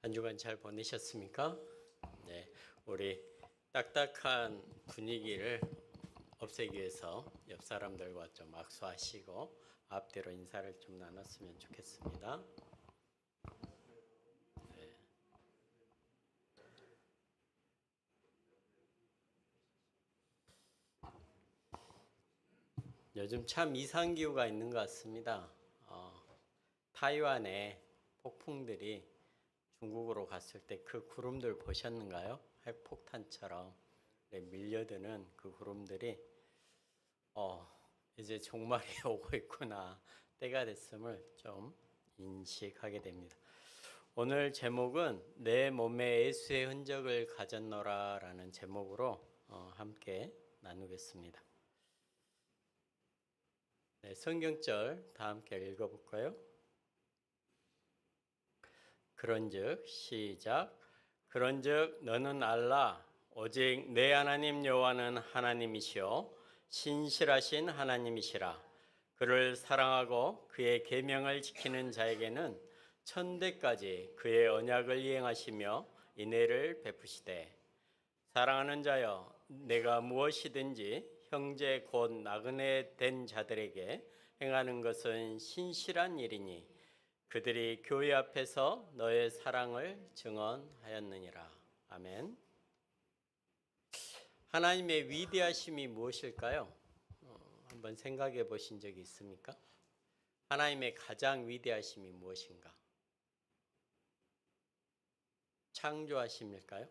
한 주간 잘 보내셨습니까? 네, 우리 딱딱한 분위기를 없애기 위해서 옆 사람들과 좀 악수하시고 앞뒤로 인사를 좀 나눴으면 좋겠습니다. 네. 요즘 참 이상기후가 있는 것 같습니다. 타이완에 폭풍들이 중국으로 갔을 때 그 구름들 보셨는가요? 핵폭탄처럼 밀려드는 그 구름들이 이제 종말이 오고 있구나, 때가 됐음을 좀 인식하게 됩니다. 오늘 제목은 내 몸에 예수의 흔적을 가졌노라 라는 제목으로 함께 나누겠습니다. 네, 성경절 다 함께 읽어볼까요? 그런즉 시작. 그런즉 너는 알라 오직 내 하나님 여호와는 하나님이시요 신실하신 하나님이시라. 그를 사랑하고 그의 계명을 지키는 자에게는 천대까지 그의 언약을 이행하시며 인애를 베푸시되, 사랑하는 자여 내가 무엇이든지 형제 곧 나그네 된 자들에게 행하는 것은 신실한 일이니 그들이 교회 앞에서 너의 사랑을 증언하였느니라. 아멘. 하나님의 위대하심이 무엇일까요? 한번 생각해 보신 적이 있습니까? 하나님의 가장 위대하심이 무엇인가? 창조하심일까요?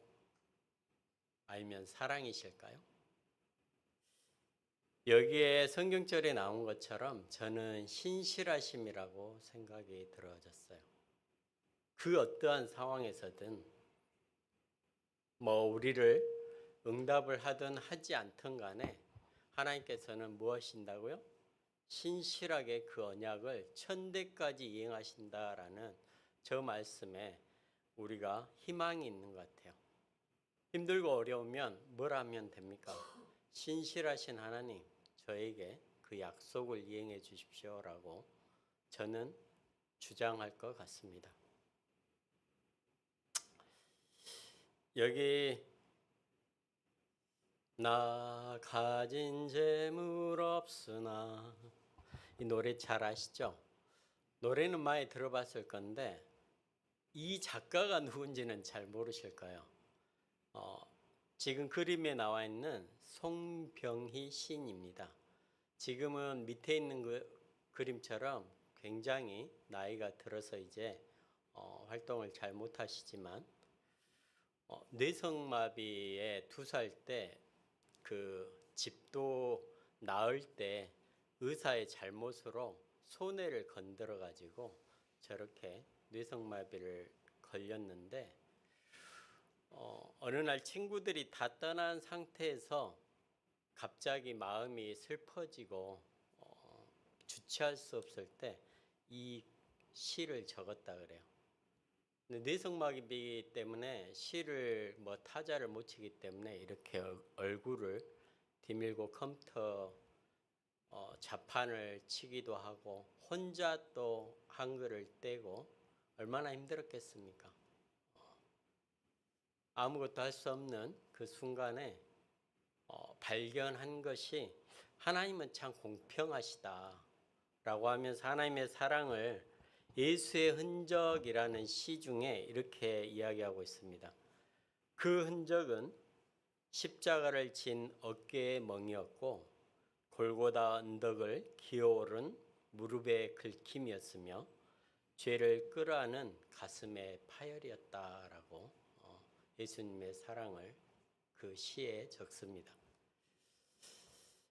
아니면 사랑이실까요? 여기에 성경절에 나온 것처럼 저는 신실하심이라고 생각이 들어졌어요. 그 어떠한 상황에서든 우리를 응답을 하든 하지 않든 간에 하나님께서는 무엇이신다고요? 신실하게 그 언약을 천대까지 이행하신다라는 저 말씀에 우리가 희망이 있는 것 같아요. 힘들고 어려우면 뭘 하면 됩니까? 신실하신 하나님, 저에게 그 약속을 이행해 주십시오라고 저는 주장할 것 같습니다. 여기 나 가진 재물 없으나, 이 노래 잘 아시죠? 노래는 많이 들어봤을 건데 이 작가가 누군지는 잘 모르실 거예요. 지금 그림에 나와 있는 송병희 시인입니다. 지금은 밑에 있는 그 그림처럼 굉장히 나이가 들어서 이제 활동을 잘 못하시지만 뇌성마비에 2살 때 그 집도 낳을 때 의사의 잘못으로 손해를 건드려 가지고 저렇게 뇌성마비를 걸렸는데 어느 날 친구들이 다 떠난 상태에서 갑자기 마음이 슬퍼지고 주체할 수 없을 때 이 시를 적었다 그래요. 뇌성마비 때문에 시를 타자를 못 치기 때문에 이렇게 얼굴을 디밀고 컴퓨터 자판을 치기도 하고 혼자 또 한글을 떼고 얼마나 힘들었겠습니까? 아무것도 할 수 없는 그 순간에 발견한 것이 하나님은 참 공평하시다 라고 하면서 하나님의 사랑을 예수의 흔적이라는 시 중에 이렇게 이야기하고 있습니다. 그 흔적은 십자가를 진 어깨의 멍이었고 골고다 언덕을 기어오른 무릎의 긁힘이었으며 죄를 끌어안은 가슴의 파열이었다라고 예수님의 사랑을 그 시에 적습니다.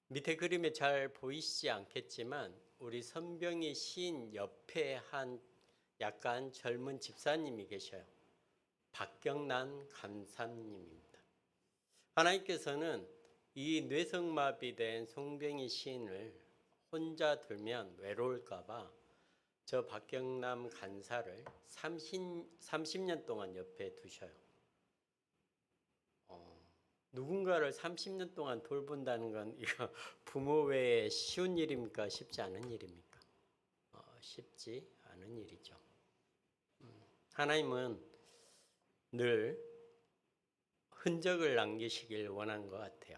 밑에 그림에 잘 보이시지 않겠지만 우리 선병희 시인 옆에 한 약간 젊은 집사님이 계셔요. 박경란 간사님입니다. 하나님께서는 이 뇌성마비된 송병희 시인을 혼자 두면 외로울까 봐 저 박경남 간사를 30년 동안 옆에 두셔요. 누군가를 30년 동안 돌본다는 건 이거 부모 외에 쉬운 일입니까? 쉽지 않은 일입니까? 쉽지 않은 일이죠. 하나님은 늘 흔적을 남기시길 원한 것 같아요.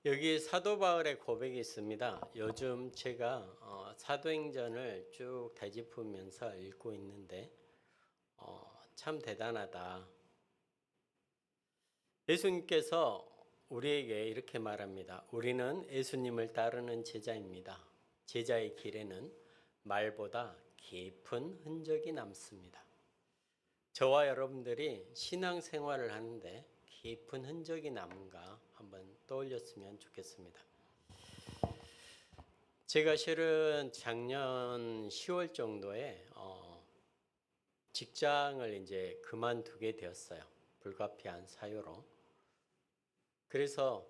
여기 사도 바울의 고백이 있습니다. 요즘 제가 사도행전을 쭉 되짚으면서 읽고 있는데 참 대단하다. 예수님께서 우리에게 이렇게 말합니다. 우리는 예수님을 따르는 제자입니다. 제자의 길에는 말보다 깊은 흔적이 남습니다. 저와 여러분들이 신앙생활을 하는데 깊은 흔적이 남은가 한번 떠올렸으면 좋겠습니다. 제가 실은 작년 10월 정도에 직장을 이제 그만두게 되었어요. 불가피한 사유로. 그래서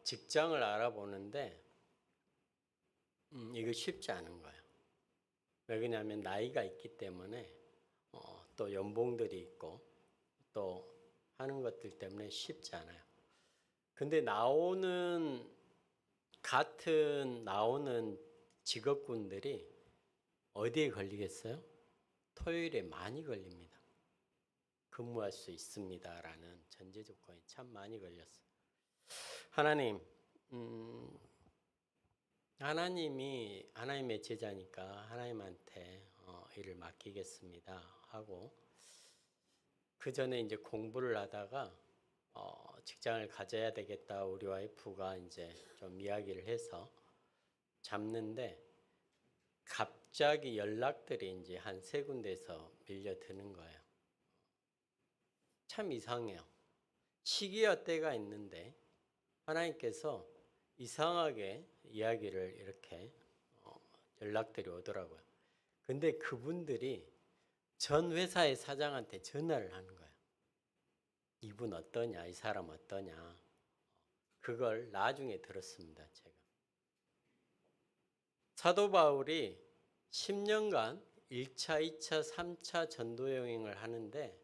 직장을 알아보는데 이거 쉽지 않은 거예요. 왜 그러냐면 나이가 있기 때문에 또 연봉들이 있고 또 하는 것들 때문에 쉽지 않아요. 근데 나오는 직업군들이 어디에 걸리겠어요? 토요일에 많이 걸립니다. 근무할 수 있습니다라는 전제 조건이 참 많이 걸렸어요. 하나님이 하나님의 제자니까 하나님한테 일을 맡기겠습니다 하고 그 전에 이제 공부를 하다가 직장을 가져야 되겠다 우리 와이프가 이제 좀 이야기를 해서 잡는데 갑자기 연락들이 이제 한 3군데에서 밀려드는 거예요. 참 이상해요. 시기와 때가 있는데 하나님께서 이상하게 이야기를 이렇게 연락들이 오더라고요. 근데 그분들이 전 회사의 사장한테 전화를 하는 거예요. 이분 어떠냐, 이 사람 어떠냐. 그걸 나중에 들었습니다, 제가. 사도 바울이 10년간 1차, 2차, 3차 전도 여행을 하는데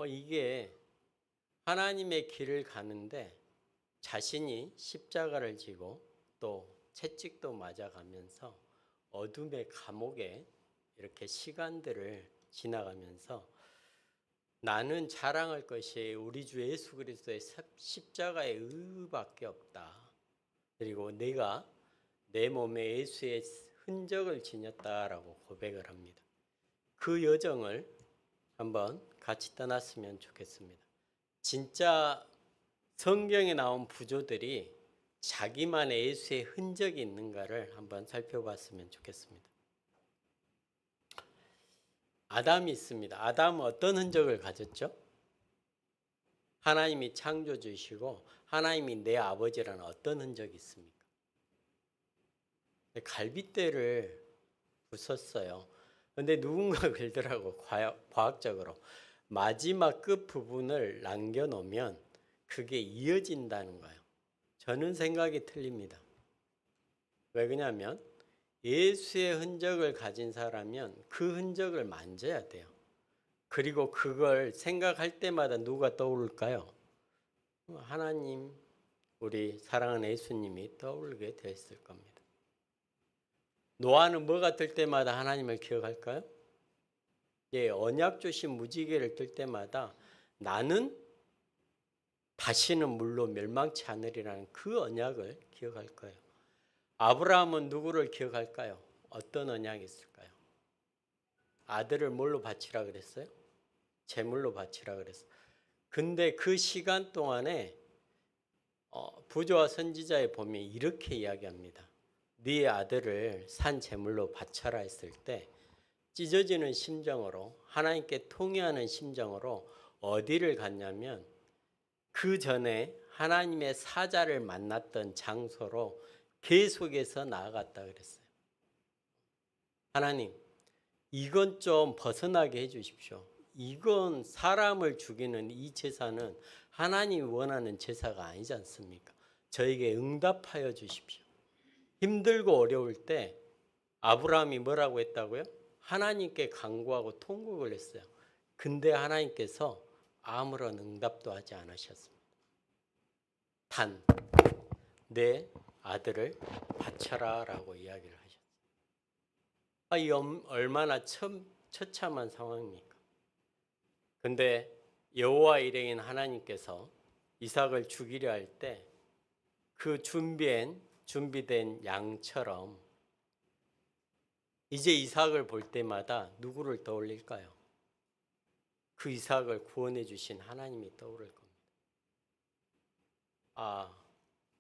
이게 하나님의 길을 가는데 자신이 십자가를 지고 또 채찍도 맞아가면서 어둠의 감옥에 이렇게 시간들을 지나가면서 나는 자랑할 것이 우리 주 예수 그리스도의 십자가의 의밖에 없다. 그리고 내가 내 몸에 예수의 흔적을 지녔다라고 고백을 합니다. 그 여정을 한번 같이 떠났으면 좋겠습니다. 진짜 성경에 나온 부조들이 자기만의 예수의 흔적이 있는가를 한번 살펴봤으면 좋겠습니다. 아담이 있습니다. 아담은 어떤 흔적을 가졌죠? 하나님이 창조주시고 하나님이 내 아버지라는 어떤 흔적이 있습니까? 갈빗대를 부쉈어요. 근데 누군가 그러더라고 과학적으로 마지막 끝 부분을 남겨놓으면 그게 이어진다는 거예요. 저는 생각이 틀립니다. 왜 그러냐면 예수의 흔적을 가진 사람은 그 흔적을 만져야 돼요. 그리고 그걸 생각할 때마다 누가 떠오를까요? 하나님, 우리 사랑하는 예수님이 떠오르게 됐을 겁니다. 노아는 뭐가 뜰 때마다 하나님을 기억할까요? 예, 언약 주신 무지개를 뜰 때마다 나는 다시는 물로 멸망치 않으리라는 그 언약을 기억할 거예요. 아브라함은 누구를 기억할까요? 어떤 언약이 있을까요? 아들을 뭘로 바치라 그랬어요? 제물로 바치라 그랬어요. 근데 그 시간 동안에 부조와 선지자에 보면 이렇게 이야기합니다. 네 아들을 산 제물로 바쳐라 했을 때 찢어지는 심정으로 하나님께 통회하는 심정으로 어디를 갔냐면 그 전에 하나님의 사자를 만났던 장소로 계속해서 나아갔다 그랬어요. 하나님, 이건 좀 벗어나게 해주십시오. 이건 사람을 죽이는 이 제사는 하나님이 원하는 제사가 아니지 않습니까? 저에게 응답하여 주십시오. 힘들고 어려울 때 아브라함이 뭐라고 했다고요? 하나님께 간구하고 통곡을 했어요. 근데 하나님께서 아무런 응답도 하지 않으셨습니다. 단 내 아들을 바쳐라 라고 이야기를 하셨어요. 이 얼마나 참 처참한 상황입니까? 근데 여호와 일행인 하나님께서 이삭을 죽이려 할 때 그 준비된 양처럼 이제 이삭을 볼 때마다 누구를 떠올릴까요? 그 이삭을 구원해 주신 하나님이 떠오를 겁니다. 아,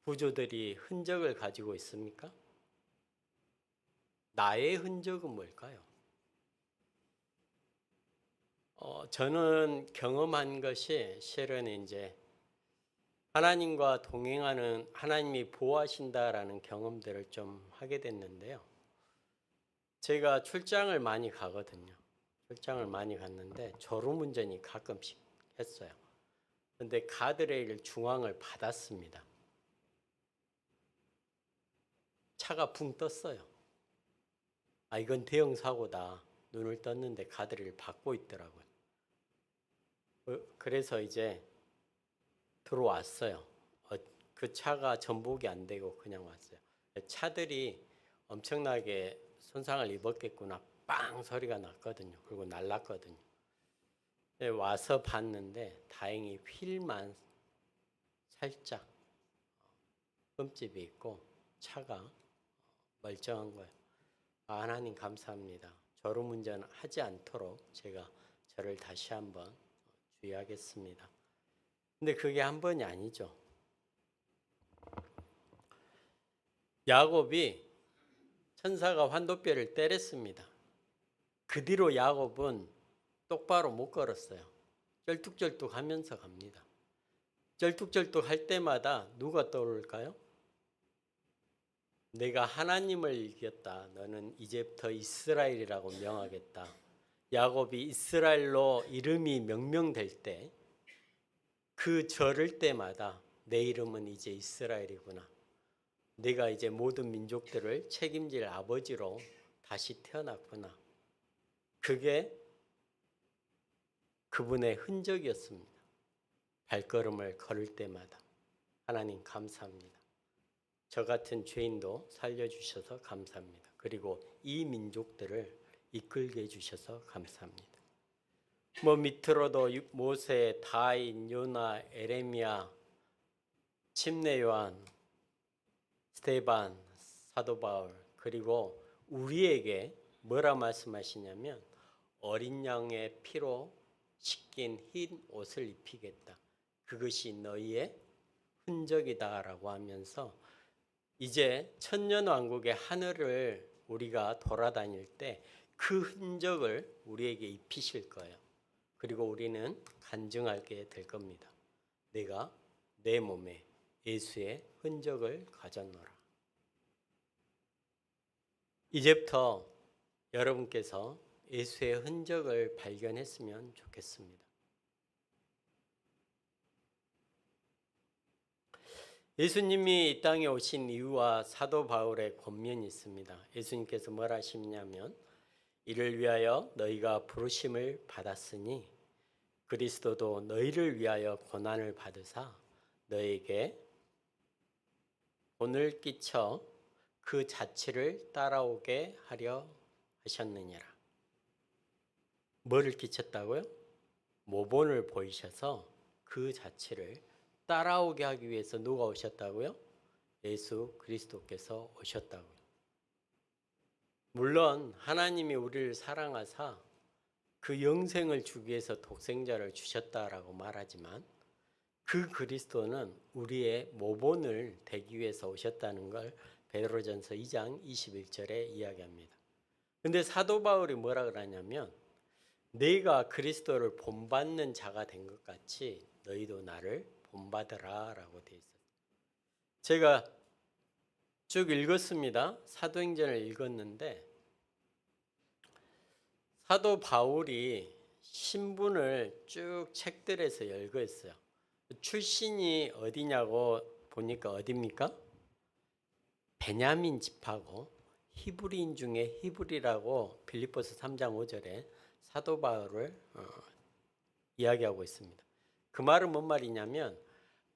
부조들이 흔적을 가지고 있습니까? 나의 흔적은 뭘까요? 저는 경험한 것이 실은 이제 하나님과 동행하는 하나님이 보호하신다라는 경험들을 좀 하게 됐는데요. 제가 출장을 많이 가거든요. 출장을 많이 갔는데 졸음운전이 가끔씩 했어요. 근데 가드레일 중앙을 받았습니다. 차가 붕 떴어요. 아, 이건 대형 사고다. 눈을 떴는데 가드레일 받고 있더라고요. 그래서 이제 들어왔어요. 그 차가 전복이 안 되고 그냥 왔어요. 차들이 엄청나게 손상을 입었겠구나. 빵 소리가 났거든요. 그리고 날랐거든요. 와서 봤는데 다행히 휠만 살짝 흠집이 있고 차가 멀쩡한 거예요. 아, 하나님 감사합니다. 졸음운전 하지 않도록 제가 저를 다시 한번 주의하겠습니다. 근데 그게 한 번이 아니죠. 야곱이 천사가 환도뼈를 때렸습니다. 그 뒤로 야곱은 똑바로 못 걸었어요. 쩔뚝쩔뚝 하면서 갑니다. 쩔뚝쩔뚝 할 때마다 누가 떠오를까요? 내가 하나님을 이겼다. 너는 이제부터 이스라엘이라고 명하겠다. 야곱이 이스라엘로 이름이 명명될 때 그 절을 때마다 내 이름은 이제 이스라엘이구나. 내가 이제 모든 민족들을 책임질 아버지로 다시 태어났구나. 그게 그분의 흔적이었습니다. 발걸음을 걸을 때마다 하나님 감사합니다. 저 같은 죄인도 살려주셔서 감사합니다. 그리고 이 민족들을 이끌게 해주셔서 감사합니다. 밑으로도 모세, 다인, 요나, 에레미야, 침례 요한, 스데반, 사도 바울, 그리고 우리에게 뭐라 말씀하시냐면 어린 양의 피로 씻긴 흰 옷을 입히겠다. 그것이 너희의 흔적이다라고 하면서 이제 천년왕국의 하늘을 우리가 돌아다닐 때 그 흔적을 우리에게 입히실 거예요. 그리고 우리는 간증하게 될 겁니다. 내가 내 몸에 예수의 흔적을 가졌노라. 이제부터 여러분께서 예수의 흔적을 발견했으면 좋겠습니다. 예수님이 이 땅에 오신 이유와 사도 바울의 권면이 있습니다. 예수님께서 뭘 하시냐면 이를 위하여 너희가 부르심을 받았으니 그리스도도 너희를 위하여 고난을 받으사 너에게 본을 끼쳐 그 자취를 따라오게 하려 하셨느니라. 뭐를 끼쳤다고요? 모본을 보이셔서 그 자취를 따라오게 하기 위해서 누가 오셨다고요? 예수 그리스도께서 오셨다고요. 물론 하나님이 우리를 사랑하사 그 영생을 주기 위해서 독생자를 주셨다라고 말하지만 그 그리스도는 우리의 모본을 되기 위해서 오셨다는 걸 베드로전서 2장 21절에 이야기합니다. 근데 사도 바울이 뭐라 그러냐면 내가 그리스도를 본받는 자가 된 것 같이 너희도 나를 본받으라 라고 되어 있어요. 제가 쭉 읽었습니다. 사도행전을 읽었는데 사도 바울이 신분을 쭉 책들에서 열거했어요. 출신이 어디냐고 보니까 어디입니까? 베냐민 집하고 히브리인 중에 히브리라고 빌립보서 3장 5절에 사도 바울을 이야기하고 있습니다. 그 말은 뭔 말이냐면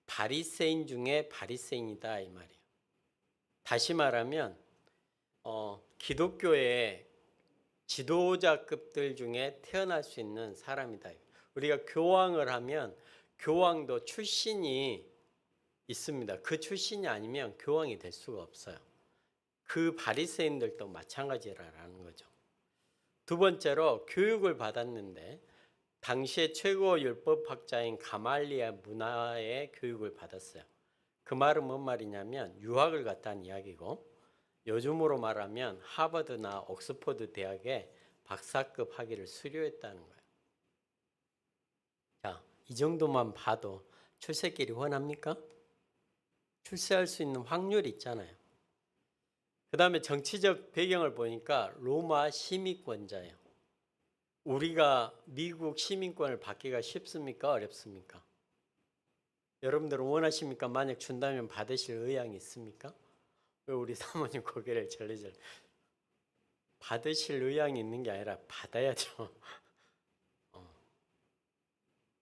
바리새인 중에 바리새인이다 이 말이에요. 다시 말하면 기독교의 지도자급들 중에 태어날 수 있는 사람이다. 우리가 교황을 하면 교황도 출신이 있습니다. 그 출신이 아니면 교황이 될 수가 없어요. 그 바리새인들도 마찬가지라는 거죠. 두 번째로 교육을 받았는데 당시의 최고 율법학자인 가말리아 문화의 교육을 받았어요. 그 말은 뭔 말이냐면 유학을 갔다는 이야기고, 요즘으로 말하면 하버드나 옥스퍼드 대학에 박사급 학위를 수료했다는 거예요. 자, 이 정도만 봐도 출세길이 훤합니까? 출세할 수 있는 확률이 있잖아요. 그 다음에 정치적 배경을 보니까 로마 시민권자예요. 우리가 미국 시민권을 받기가 쉽습니까? 어렵습니까? 여러분들은 원하십니까? 만약 준다면 받으실 의향이 있습니까? 왜 우리 사모님 고개를 절레절레. 받으실 의향이 있는 게 아니라 받아야죠.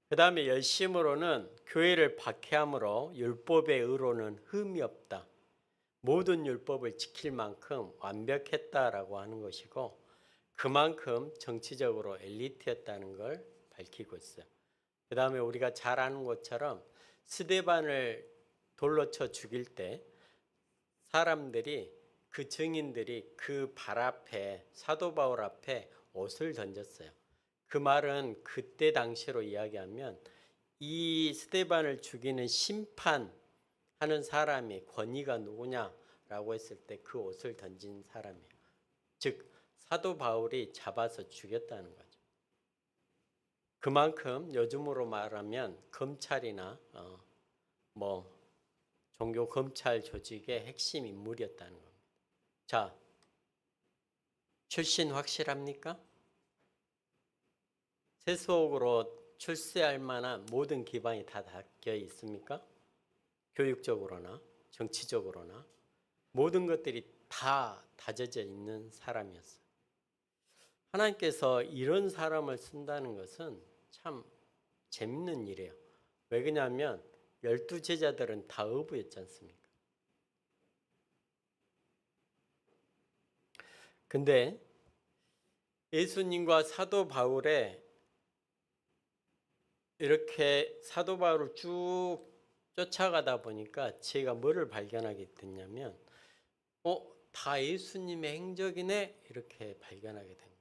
그 다음에 열심으로는 교회를 박해함으로 율법의 의로는 흠이 없다. 모든 율법을 지킬 만큼 완벽했다라고 하는 것이고, 그만큼 정치적으로 엘리트였다는 걸 밝히고 있어요. 그 다음에 우리가 잘 아는 것처럼 스데반을 돌로 쳐 죽일 때 사람들이, 그 증인들이 그 발 앞에, 사도 바울 앞에 옷을 던졌어요. 그 말은 그때 당시로 이야기하면 이 스데반을 죽이는 심판하는 사람이 권위가 누구냐라고 했을 때 그 옷을 던진 사람이에요. 즉 사도 바울이 잡아서 죽였다는 거죠. 그만큼 요즘으로 말하면 검찰이나 종교 검찰 조직의 핵심 인물이었다는 겁니다. 자, 출신 확실합니까? 세속으로 출세할 만한 모든 기반이 다 닦여 있습니까? 교육적으로나 정치적으로나 모든 것들이 다 다져져 있는 사람이었어요. 하나님께서 이런 사람을 쓴다는 것은 참 재밌는 일이에요. 왜 그러냐면 12제자들은 다 어부였지 않습니까? 근데 예수님과 사도 바울의 이렇게 사도 바울을 쭉 쫓아가다 보니까 제가 뭐를 발견하게 됐냐면 다 예수님의 행적이네 이렇게 발견하게 된 거예요.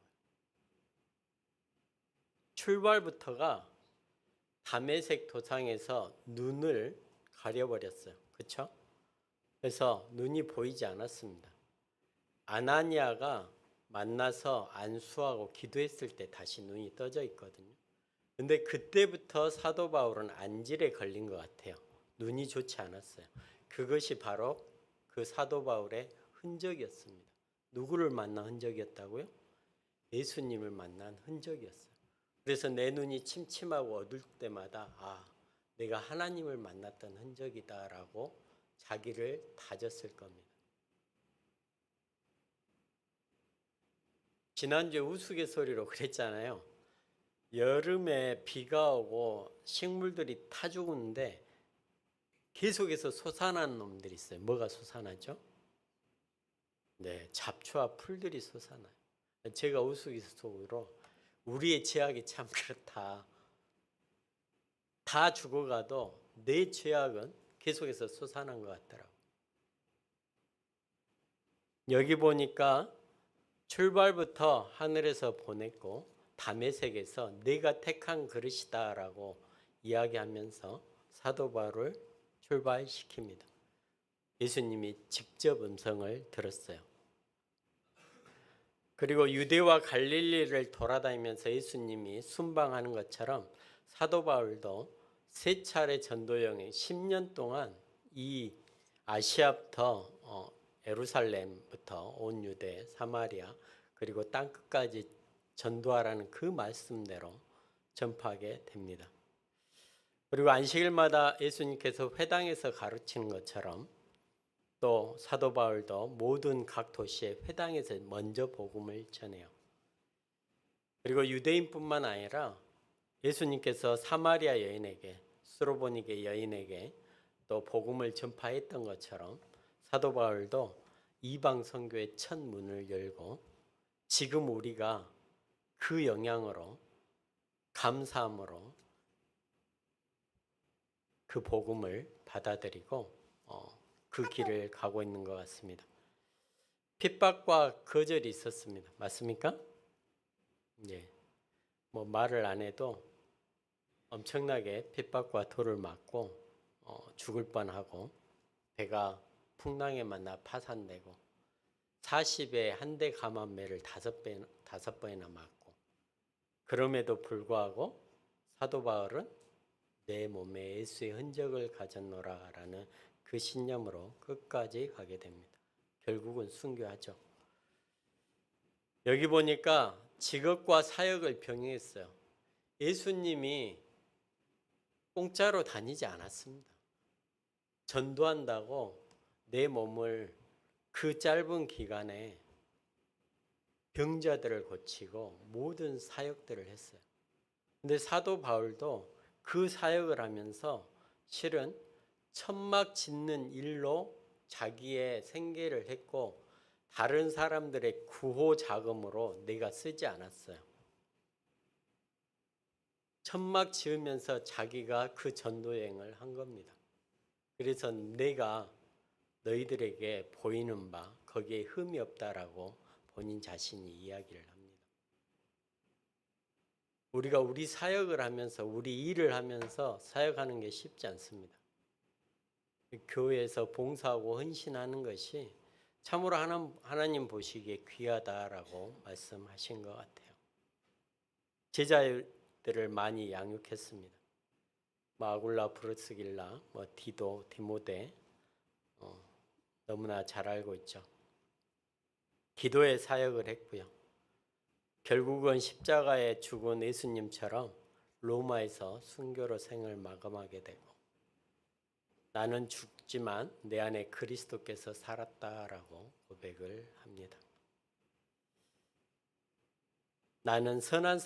출발부터가 다메섹 도상에서 눈을 가려버렸어요. 그렇죠? 그래서 눈이 보이지 않았습니다. 아나니아가 만나서 안수하고 기도했을 때 다시 눈이 떠져 있거든요. 근데 그때부터 사도 바울은 안질에 걸린 것 같아요. 눈이 좋지 않았어요. 그것이 바로 그 사도 바울의 흔적이었습니다. 누구를 만난 흔적이었다고요? 예수님을 만난 흔적이었어요. 그래서 내 눈이 침침하고 어두울 때마다 내가 하나님을 만났던 흔적이다라고 자기를 다졌을 겁니다. 지난주에 우스갯소리로 그랬잖아요. 여름에 비가 오고 식물들이 타 죽는데 계속해서 솟아나는 놈들이 있어요. 뭐가 솟아나죠? 네, 잡초와 풀들이 솟아나요. 제가 우스갯소리로 우리의 죄악이 참 그렇다. 다 죽어가도 내 죄악은 계속해서 솟아난 것 같더라고요. 여기 보니까 출발부터 하늘에서 보냈고 다메섹에서 내가 택한 그릇이다라고 이야기하면서 사도 바울을 출발시킵니다. 예수님이 직접 음성을 들었어요. 그리고 유대와 갈릴리를 돌아다니면서 예수님이 순방하는 것처럼 사도 바울도 세 차례 전도 여행 10년 동안 이 아시아부터 예루살렘부터 온 유대, 사마리아 그리고 땅끝까지 전도하라는 그 말씀대로 전파하게 됩니다. 그리고 안식일마다 예수님께서 회당에서 가르치는 것처럼 또 사도 바울도 모든 각 도시의 회당에서 먼저 복음을 전해요. 그리고 유대인뿐만 아니라 예수님께서 사마리아 여인에게, 스로보니게 여인에게 또 복음을 전파했던 것처럼 사도 바울도 이방 선교의 첫 문을 열고 지금 우리가 그 영향으로 감사함으로 그 복음을 받아들이고 그 길을 가고 있는 것 같습니다. 핍박과 거절이 있었습니다. 맞습니까? 예. 뭐 말을 안 해도 엄청나게 핍박과 돌을 맞고 죽을 뻔하고 배가 풍랑에 만나 파산되고 40에 한 대 감한 매를 5번이나 맞고 그럼에도 불구하고 사도 바울은 내 몸에 예수의 흔적을 가졌노라라는 그 신념으로 끝까지 가게 됩니다. 결국은 순교하죠. 여기 보니까 직업과 사역을 병행했어요. 예수님이 공짜로 다니지 않았습니다. 전도한다고 내 몸을 그 짧은 기간에 병자들을 고치고 모든 사역들을 했어요. 근데 사도 바울도 그 사역을 하면서 실은 천막 짓는 일로 자기의 생계를 했고 다른 사람들의 구호 자금으로 내가 쓰지 않았어요. 천막 지으면서 자기가 그 전도 여행을 한 겁니다. 그래서 내가 너희들에게 보이는 바 거기에 흠이 없다라고 본인 자신이 이야기를 합니다. 우리가 우리 사역을 하면서 우리 일을 하면서 사역하는 게 쉽지 않습니다. 교회에서 봉사하고 헌신하는 것이 참으로 하나님 보시기에 귀하다라고 말씀하신 것 같아요. 제자들을 많이 양육했습니다. 아굴라, 브리스길라, 디도, 디모데 너무나 잘 알고 있죠. 기도의 사역을 했고요. 결국은 십자가에 죽은 예수님처럼 로마에서 순교로 생을 마감하게 되고 나는 죽지만 내 안에 그리스도께서 살았다라고 고백을 합니다. 나는 선한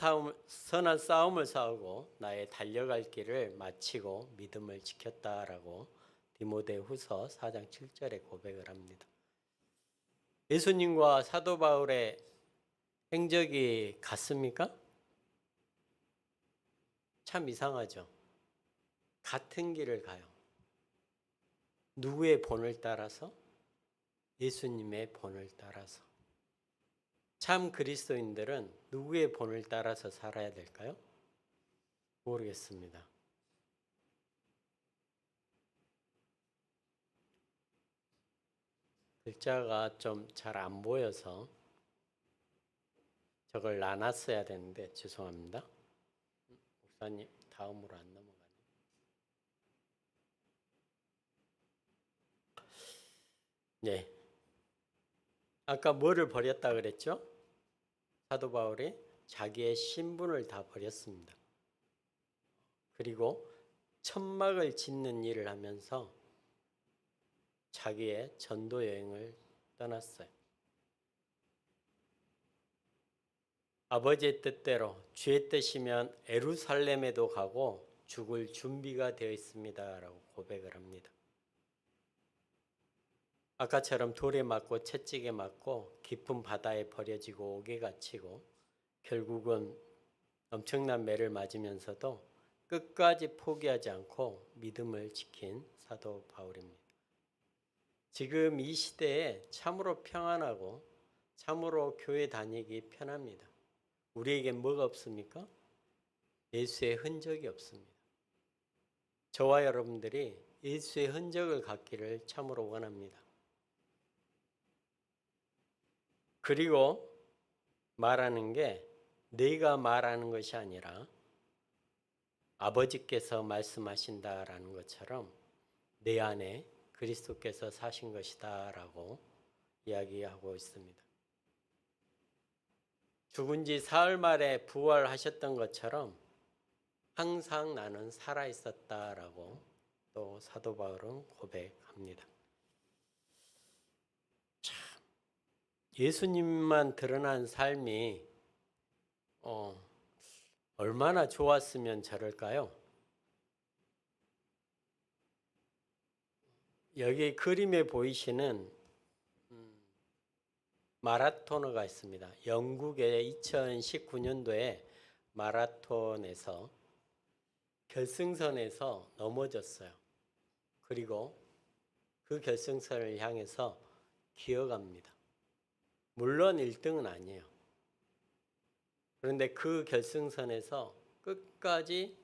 싸움을 싸우고 나의 달려갈 길을 마치고 믿음을 지켰다라고 디모데후서 4장 7절에 고백을 합니다. 예수님과 사도 바울의 행적이 같습니까? 참 이상하죠. 같은 길을 가요. 누구의 본을 따라서? 예수님의 본을 따라서. 참 그리스도인들은 누구의 본을 따라서 살아야 될까요? 모르겠습니다. 글자가 좀 잘 안 보여서 저걸 나눴어야 되는데 죄송합니다. 목사님 다음으로 안 넘어가네. 네. 아까 뭐를 버렸다 그랬죠? 사도 바울이 자기의 신분을 다 버렸습니다. 그리고 천막을 짓는 일을 하면서 자기의 전도 여행을 떠났어요. 아버지의 뜻대로 주의 뜻이면 예루살렘에도 가고 죽을 준비가 되어 있습니다라고 고백을 합니다. 아까처럼 돌에 맞고 채찍에 맞고 깊은 바다에 버려지고 옥에 갇히고 결국은 엄청난 매를 맞으면서도 끝까지 포기하지 않고 믿음을 지킨 사도 바울입니다. 지금 이 시대에 참으로 평안하고 참으로 교회 다니기 편합니다. 우리에겐 뭐가 없습니까? 예수의 흔적이 없습니다. 저와 여러분들이 예수의 흔적을 갖기를 참으로 원합니다. 그리고 말하는 게 내가 말하는 것이 아니라 아버지께서 말씀하신다라는 것처럼 내 안에 그리스도께서 사신 것이다 라고 이야기하고 있습니다. 죽은 지 사흘 만에 부활하셨던 것처럼 항상 나는 살아있었다라고 또 사도 바울은 고백합니다. 참, 예수님만 드러난 삶이 얼마나 좋았으면 저럴까요? 여기 그림에 보이시는 마라토너가 있습니다. 영국의 2019년도에 마라톤에서 결승선에서 넘어졌어요. 그리고 그 결승선을 향해서 기어갑니다. 물론 1등은 아니에요. 그런데 그 결승선에서 끝까지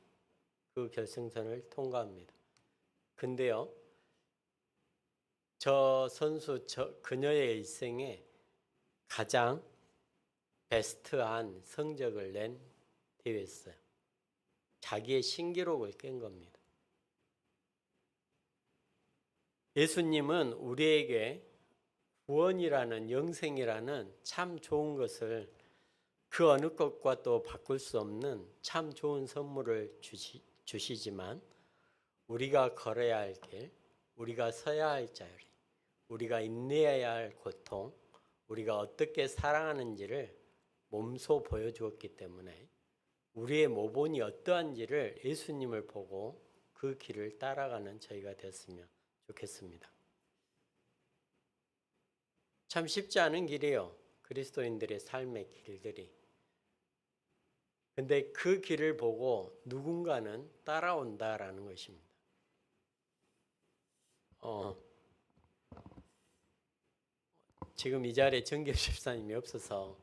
그 결승선을 통과합니다. 근데요, 저 선수, 그녀의 일생에 가장 베스트한 성적을 낸 대회였어요. 자기의 신기록을 깬 겁니다. 예수님은 우리에게 구원이라는, 영생이라는 참 좋은 것을, 그 어느 것과 또 바꿀 수 없는 참 좋은 선물을 주시지만 우리가 걸어야 할 길, 우리가 서야 할 자리, 우리가 인내해야 할 고통, 우리가 어떻게 사랑하는지를 몸소 보여주었기 때문에 우리의 모본이 어떠한지를 예수님을 보고 그 길을 따라가는 저희가 됐으면 좋겠습니다. 참 쉽지 않은 길이에요. 그리스도인들의 삶의 길들이. 근데 그 길을 보고 누군가는 따라온다라는 것입니다. 지금 이 자리에 정규 집사님이 없어서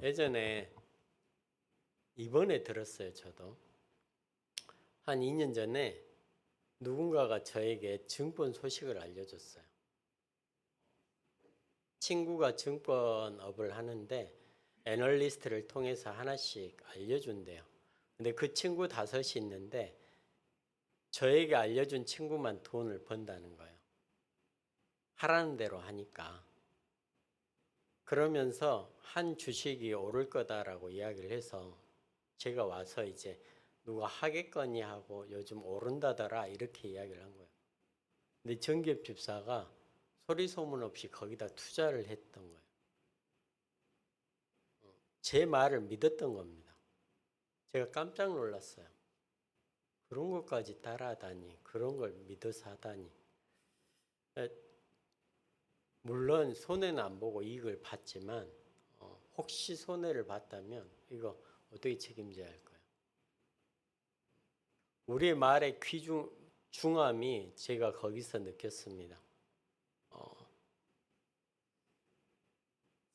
예전에 이번에 들었어요. 저도 한 2년 전에 누군가가 저에게 증권 소식을 알려줬어요. 친구가 증권업을 하는데 애널리스트를 통해서 하나씩 알려준대요. 근데 그 친구 5이 있는데 저에게 알려준 친구만 돈을 번다는 거예요. 하라는 대로 하니까. 그러면서 한 주식이 오를 거다라고 이야기를 해서 제가 와서 이제 누가 하겠거니 하고 요즘 오른다더라 이렇게 이야기를 한 거예요. 근데 정기업 집사가 소리 소문 없이 거기다 투자를 했던 거예요. 제 말을 믿었던 겁니다. 제가 깜짝 놀랐어요. 그런 것까지 따라하다니, 그런 걸 믿어서 하다니. 물론 손해는 안 보고 이익을 봤지만 혹시 손해를 봤다면 이거 어떻게 책임져야 할까요? 우리의 말의 중함이 제가 거기서 느꼈습니다.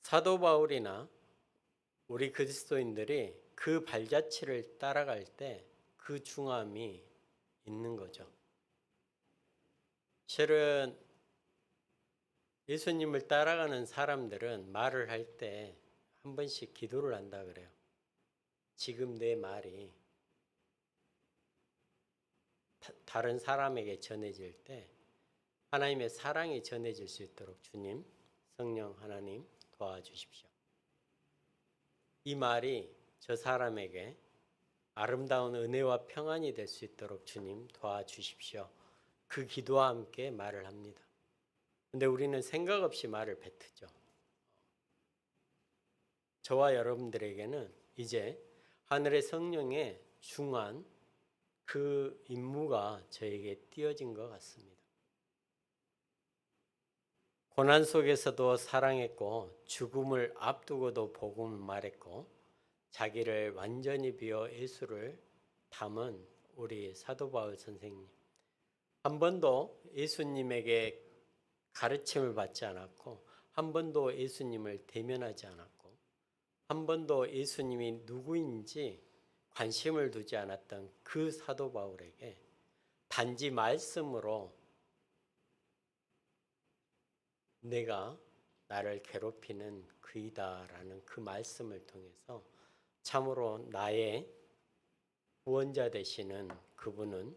사도 바울이나 우리 그리스도인들이 그 발자취를 따라갈 때 그 중함이 있는 거죠. 실은 예수님을 따라가는 사람들은 말을 할 때 한 번씩 기도를 한다 그래요. 지금 내 말이 다른 사람에게 전해질 때 하나님의 사랑이 전해질 수 있도록 주님, 성령 하나님 도와주십시오. 이 말이 저 사람에게 아름다운 은혜와 평안이 될 수 있도록 주님 도와주십시오. 그 기도와 함께 말을 합니다. 근데 우리는 생각 없이 말을 뱉죠. 저와 여러분들에게는 이제 하늘의 성령의 중한 그 임무가 저에게 띄어진 것 같습니다. 고난 속에서도 사랑했고 죽음을 앞두고도 복음을 말했고 자기를 완전히 비워 예수를 담은 우리 사도 바울 선생님. 한 번도 예수님에게 가르침을 받지 않았고 한 번도 예수님을 대면하지 않았고 한 번도 예수님이 누구인지 관심을 두지 않았던 그 사도 바울에게 단지 말씀으로 내가 나를 괴롭히는 그이다라는 그 말씀을 통해서 참으로 나의 구원자 되시는 그분은,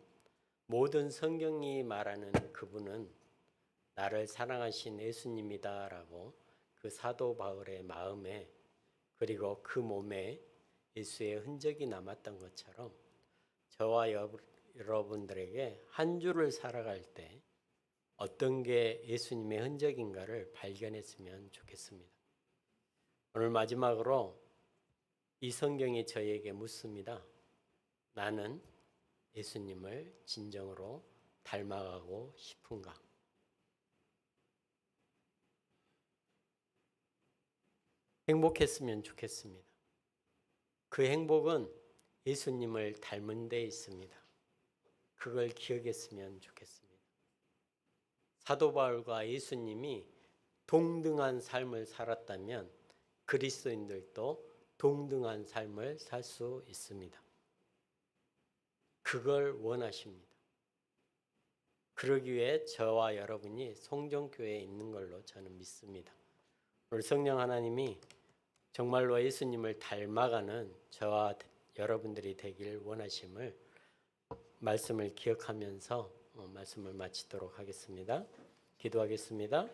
모든 성경이 말하는 그분은 나를 사랑하신 예수님이다라고 그 사도 바울의 마음에 그리고 그 몸에 예수의 흔적이 남았던 것처럼 저와 여러분들에게 한 주를 살아갈 때 어떤 게 예수님의 흔적인가를 발견했으면 좋겠습니다. 오늘 마지막으로 이 성경이 저에게 묻습니다. 나는 예수님을 진정으로 닮아가고 싶은가? 행복했으면 좋겠습니다. 그 행복은 예수님을 닮은 데 있습니다. 그걸 기억했으면 좋겠습니다. 사도 바울과 예수님이 동등한 삶을 살았다면 그리스도인들도 동등한 삶을 살 수 있습니다. 그걸 원하십니다. 그러기 위해 저와 여러분이 송정교회에 있는 걸로 저는 믿습니다. 오늘 성령 하나님이 정말로 예수님을 닮아가는 저와 여러분들이 되길 원하심을 말씀을 기억하면서 말씀을 마치도록 하겠습니다. 기도하겠습니다.